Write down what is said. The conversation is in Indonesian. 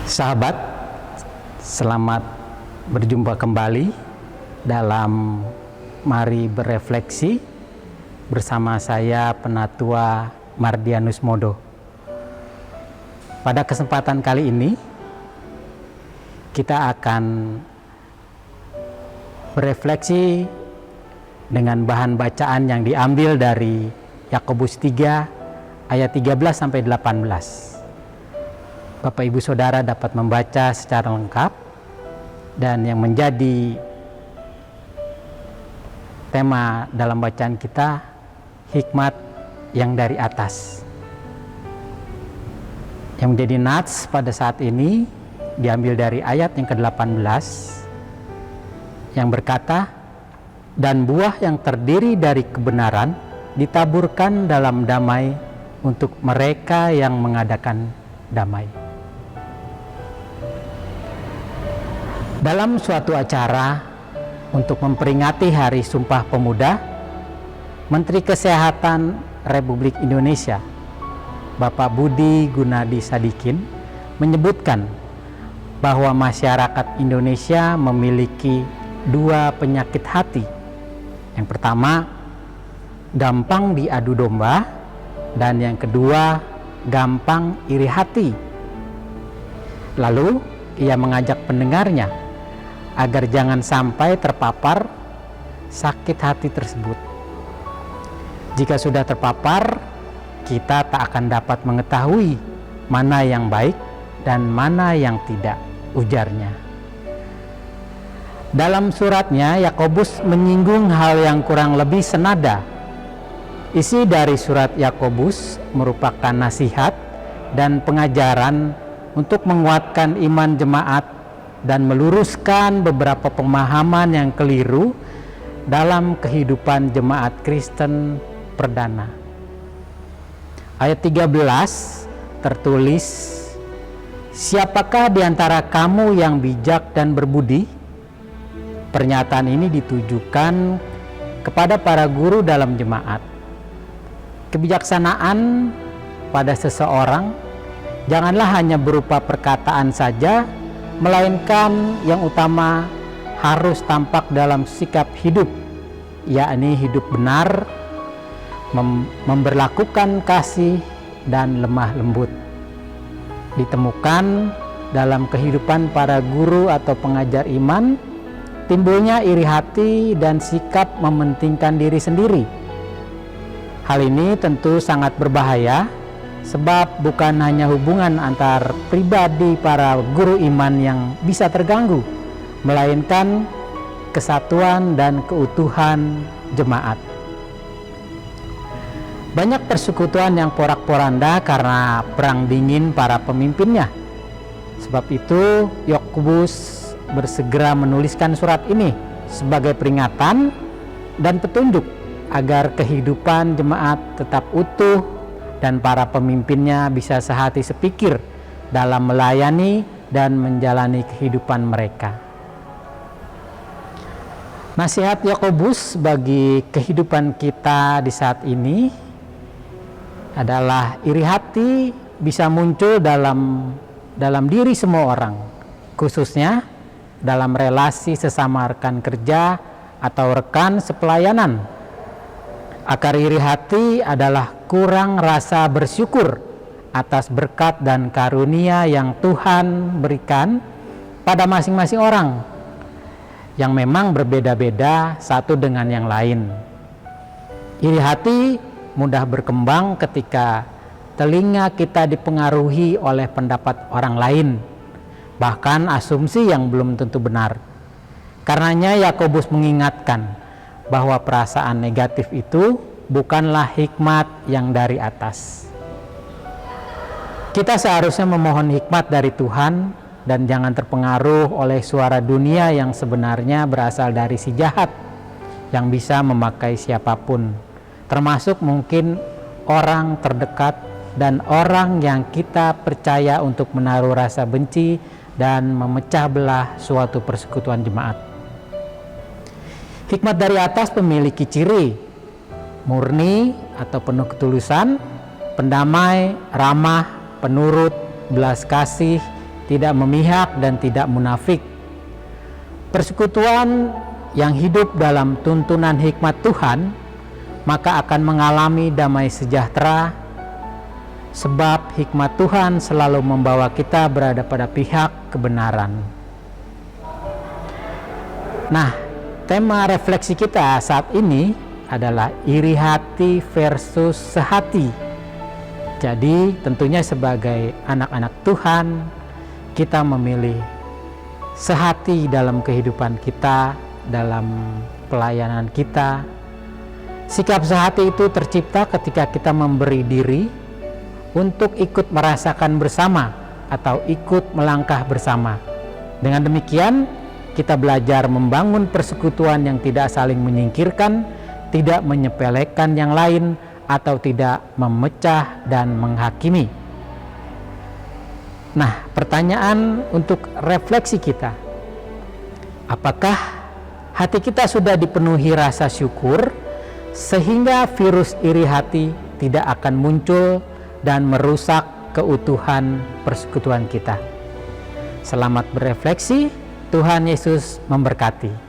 Sahabat, selamat berjumpa kembali dalam Mari Berefleksi bersama saya Penatua Mardianus Modo. Pada kesempatan kali ini kita akan berefleksi dengan bahan bacaan yang diambil dari Yakobus 3 ayat 13 sampai 18. Bapak Ibu Saudara dapat membaca secara lengkap, dan yang menjadi tema dalam bacaan kita hikmat yang dari atas. Yang menjadi nats pada saat ini diambil dari ayat yang ke-18 yang berkata, "Dan buah yang terdiri dari kebenaran ditaburkan dalam damai untuk mereka yang mengadakan damai." Dalam suatu acara untuk memperingati Hari Sumpah Pemuda, Menteri Kesehatan Republik Indonesia, Bapak Budi Gunadi Sadikin, menyebutkan bahwa masyarakat Indonesia memiliki dua penyakit hati. Yang pertama, gampang diadu domba, dan yang kedua, gampang iri hati. Lalu, ia mengajak pendengarnya agar jangan sampai terpapar sakit hati tersebut. Jika sudah terpapar, kita tak akan dapat mengetahui mana yang baik dan mana yang tidak, ujarnya. Dalam suratnya, Yakobus menyinggung hal yang kurang lebih senada. Isi dari surat Yakobus merupakan nasihat dan pengajaran untuk menguatkan iman jemaat dan meluruskan beberapa pemahaman yang keliru dalam kehidupan jemaat Kristen perdana. Ayat 13 tertulis, "Siapakah di antara kamu yang bijak dan berbudi?" Pernyataan ini ditujukan kepada para guru dalam jemaat. Kebijaksanaan pada seseorang janganlah hanya berupa perkataan saja, melainkan yang utama harus tampak dalam sikap hidup, yakni hidup benar, memberlakukan kasih dan lemah lembut. Ditemukan dalam kehidupan para guru atau pengajar iman, timbulnya iri hati dan sikap mementingkan diri sendiri. Hal ini tentu sangat berbahaya, sebab bukan hanya hubungan antar pribadi para guru iman yang bisa terganggu, melainkan kesatuan dan keutuhan jemaat. Banyak persekutuan yang porak-poranda karena perang dingin para pemimpinnya. Sebab itu Yakobus bersegera menuliskan surat ini sebagai peringatan dan petunjuk agar kehidupan jemaat tetap utuh dan para pemimpinnya bisa sehati sepikir dalam melayani dan menjalani kehidupan mereka. Nasihat Yakobus bagi kehidupan kita di saat ini adalah iri hati bisa muncul dalam diri semua orang, khususnya dalam relasi sesama rekan kerja atau rekan sepelayanan. Akar iri hati adalah kurang rasa bersyukur atas berkat dan karunia yang Tuhan berikan pada masing-masing orang yang memang berbeda-beda satu dengan yang lain. Iri hati mudah berkembang ketika telinga kita dipengaruhi oleh pendapat orang lain, bahkan asumsi yang belum tentu benar. Karenanya Yakobus mengingatkan bahwa perasaan negatif itu bukanlah hikmat yang dari atas. Kita seharusnya memohon hikmat dari Tuhan dan jangan terpengaruh oleh suara dunia yang sebenarnya berasal dari si jahat yang bisa memakai siapapun, termasuk mungkin orang terdekat dan orang yang kita percaya untuk menaruh rasa benci dan memecah belah suatu persekutuan jemaat. Hikmat dari atas memiliki ciri murni atau penuh ketulusan, pendamai, ramah, penurut, belas kasih, tidak memihak dan tidak munafik. Persekutuan yang hidup dalam tuntunan hikmat Tuhan maka akan mengalami damai sejahtera, sebab hikmat Tuhan selalu membawa kita berada pada pihak kebenaran. Nah, tema refleksi kita saat ini adalah iri hati versus sehati. Jadi tentunya sebagai anak-anak Tuhan, kita memilih sehati dalam kehidupan kita, dalam pelayanan kita. Sikap sehati itu tercipta ketika kita memberi diri untuk ikut merasakan bersama atau ikut melangkah bersama. Dengan demikian, kita belajar membangun persekutuan yang tidak saling menyingkirkan, tidak menyepelekan yang lain, atau tidak memecah dan menghakimi. Nah, pertanyaan untuk refleksi kita, apakah hati kita sudah dipenuhi rasa syukur sehingga virus iri hati tidak akan muncul dan merusak keutuhan persekutuan kita? Selamat berefleksi, Tuhan Yesus memberkati.